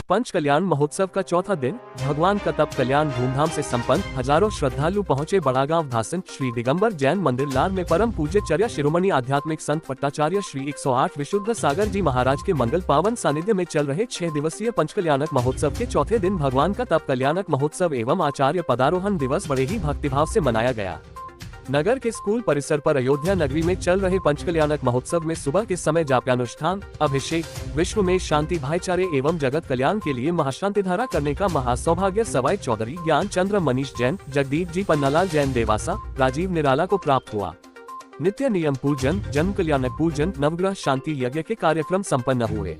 पंच कल्याण महोत्सव का चौथा दिन भगवान का तप कल्याण धूमधाम से संपन्न। हजारों श्रद्धालु पहुंचे बड़ागांव धासन श्री दिगंबर जैन मंदिर लार में परम पूज्य चर्या शिरोमणि आध्यात्मिक संत पट्टाचार्य श्री 108 विशुद्ध सागर जी महाराज के मंगल पावन सानिध्य में चल रहे 6 दिवसीय पंचकल्याणक महोत्सव के चौथे दिन भगवान का तप कल्याणक महोत्सव एवं आचार्य पदारोहण दिवस बड़े ही भक्तिभाव से मनाया गया। नगर के स्कूल परिसर पर अयोध्या नगरी में चल रहे पंचकल्याणक महोत्सव में सुबह के समय जाप्यानुष्ठान, अभिषेक, विश्व में शांति, भाईचारे एवं जगत कल्याण के लिए महाशांति धारा करने का महासौभाग्य सवाई चौधरी ज्ञान चंद्र मनीष जैन, जगदीप जी पन्नालाल जैन देवासा, राजीव निराला को प्राप्त हुआ। नित्य नियम पूजन, जन्म कल्याणक पूजन, नवग्रह शांति यज्ञ के कार्यक्रम संपन्न हुए।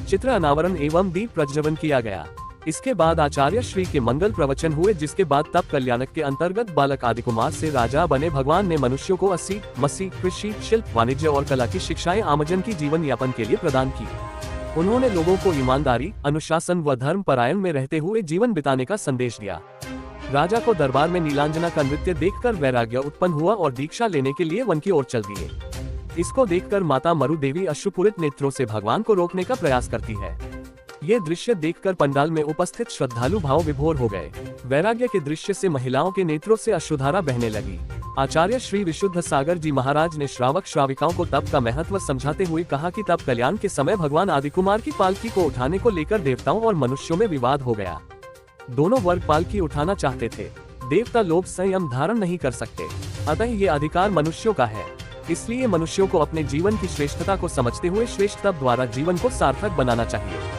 चित्र अनावरण एवं दीप प्रज्वलन किया गया। इसके बाद आचार्य श्री के मंगल प्रवचन हुए, जिसके बाद तप कल्याणक के अंतर्गत बालक आदि कुमार से राजा बने भगवान ने मनुष्यों को अस्सी, मसी, कृषि, शिल्प, वाणिज्य और कला की शिक्षाएं आमजन की जीवन यापन के लिए प्रदान की। उन्होंने लोगों को ईमानदारी, अनुशासन व धर्म परायण में रहते हुए जीवन बिताने का संदेश दिया। राजा को दरबार में नीलांजना का नृत्य देखकर वैराग्य उत्पन्न हुआ और दीक्षा लेने के लिए वन की ओर चल दिए। इसको देखकर माता मरु देवी अश्रुपूरित नेत्रों से भगवान को रोकने का प्रयास करती है। ये दृश्य देखकर पंडाल में उपस्थित श्रद्धालु भाव विभोर हो गए। वैराग्य के दृश्य से महिलाओं के नेत्रों से अश्रुधारा बहने लगी। आचार्य श्री विशुद्ध सागर जी महाराज ने श्रावक श्राविकाओं को तप का महत्व समझाते हुए कहा कि तप कल्याण के समय भगवान आदि कुमार की पालकी को उठाने को लेकर देवताओं और मनुष्यों में विवाद हो गया। दोनों वर्ग पालकी उठाना चाहते थे। देवता लोग संयम धारण नहीं कर सकते, अतः ये अधिकार मनुष्यों का है। इसलिए मनुष्यों को अपने जीवन की श्रेष्ठता को समझते हुए श्रेष्ठ तप द्वारा जीवन को सार्थक बनाना चाहिए।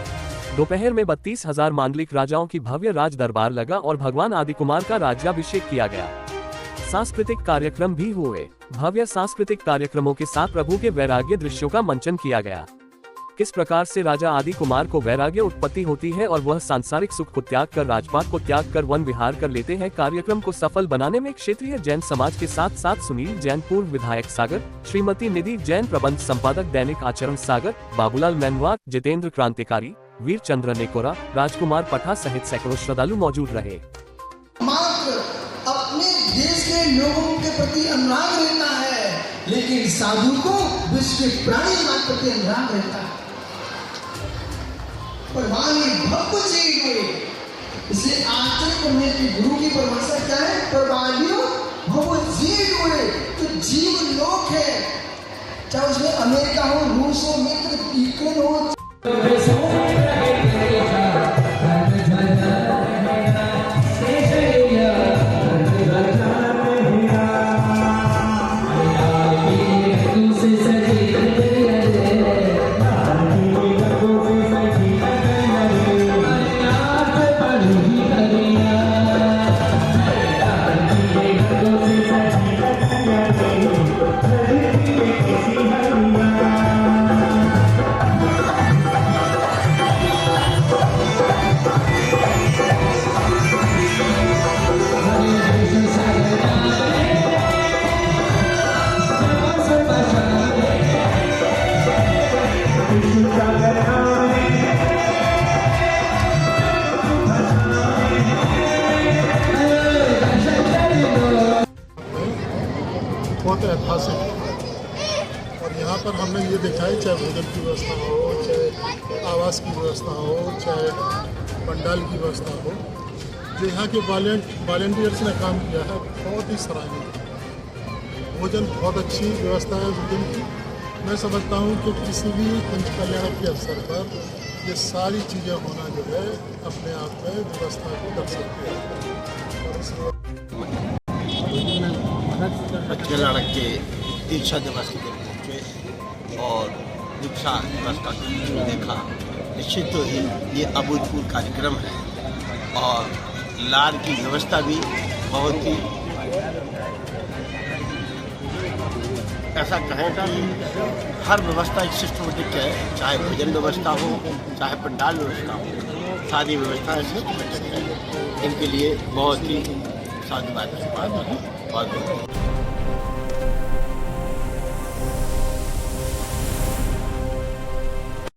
दोपहर में 32,000 मांडलिक राजाओं की भव्य राज दरबार लगा और भगवान आदि कुमार का राज्याभिषेक किया गया। सांस्कृतिक कार्यक्रम भी हुए। भव्य सांस्कृतिक कार्यक्रमों के साथ प्रभु के वैराग्य दृश्यों का मंचन किया गया। किस प्रकार से राजा आदि कुमार को वैराग्य उत्पत्ति होती है और वह सांसारिक सुख को त्याग कर राजपाट को त्याग कर वन विहार कर लेते हैं। कार्यक्रम को सफल बनाने में क्षेत्रीय जैन समाज के साथ साथ सुनील जैन पूर्व विधायक सागर, श्रीमती निधि जैन प्रबंध संपादक दैनिक आचरण सागर, बाबूलाल मैनवा, जितेंद्र क्रांतिकारी, वीर चंद्र नेकोरा, राजकुमार पठा सहित सैकड़ों श्रद्धालु मौजूद रहे। मात्र अपने देश के लोगों के प्रति अनुराग रहता है, लेकिन साधु को विश्व के प्राणी मात्र प्रति अनुराग रहता है। परवानी भक्त चाहिए, इसलिए आचरण करने की गुरु की परिभाषा क्या है? परवानियों भव जीव हुए, तो जीव लोक है। चाहे उसमें अमेरिका हो, रूस हो, मित्र यूक्रेन हो, बहुत ऐतिहासिक है। और यहाँ पर हमने ये देखा है, चाहे भोजन की व्यवस्था हो, चाहे आवास की व्यवस्था हो, चाहे पंडाल की व्यवस्था हो, जो यहाँ के वॉलंटियर्स ने काम किया है बहुत ही सराहनीय। भोजन बहुत अच्छी व्यवस्था है भोजन की। मैं समझता हूँ कि किसी भी पंचकल्याण के अवसर पर ये सारी चीज़ें होना जो है अपने आप में व्यवस्था को कर सकती है। पंचकल्याण के दीक्षा दिवस के दिन पहुँचे और दीक्षा दिवस का देखा। निश्चित तो ही ये अभूतपूर्व कार्यक्रम है और लार की व्यवस्था भी बहुत ही ऐसा कहें कि हर व्यवस्था एक सिस्टमेटिक है, चाहे भोजन व्यवस्था हो, चाहे पंडाल व्यवस्था हो, सारी व्यवस्थाएं सिस्टमेटिक है। इनके लिए बहुत ही साधुवाद है।